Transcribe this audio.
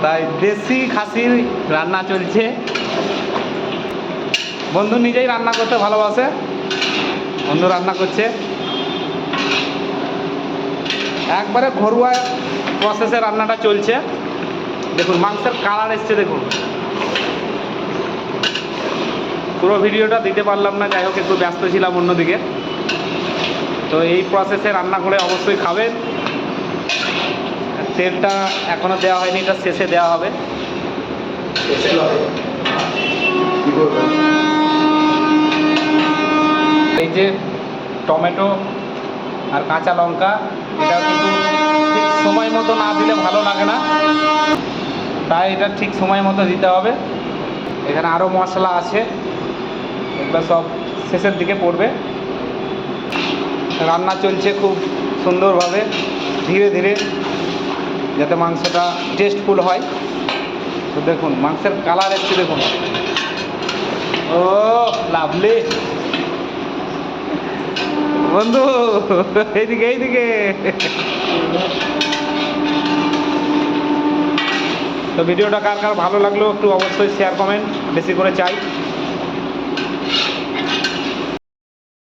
তাই দেশি খাসির রান্না চলছে। বন্ধু নিজেই রান্না করতে ভালোবাসে, বন্ধু রান্না করছে একবারে ঘরোয়া প্রসেসে রান্নাটা চলছে। দেখুন মাংসের কালার এসছে, দেখুন। পুরো ভিডিওটা দিতে পারলাম না, যাই হোক একটু ব্যস্ত ছিলাম অন্যদিকে। তো এই প্রসেসে রান্না করে অবশ্যই খাবেন। তেলটা এখনো দেওয়া হয়নি, এটা শেষে দেওয়া হবে। এই যে টমেটো আর কাঁচা লঙ্কা, এটা কিন্তু ঠিক সময় মতো না দিলে ভালো লাগে না, তাই এটা ঠিক সময় মতো দিতে হবে। এখানে আরও মশলা আছে, এগুলো সব শেষের দিকে পড়বে। রান্না চলছে খুব সুন্দরভাবে, ধীরে ধীরে, যাতে মাংসটা টেস্টফুল হয়। তো দেখুন মাংসের কালার এসছে, দেখুন। ও লাভলি বন্ধু, এইদিকে এইদিকে। তো ভিডিওটা কার কার ভালো লাগলো একটু অবশ্যই শেয়ার কমেন্ট বেশি করে চাই।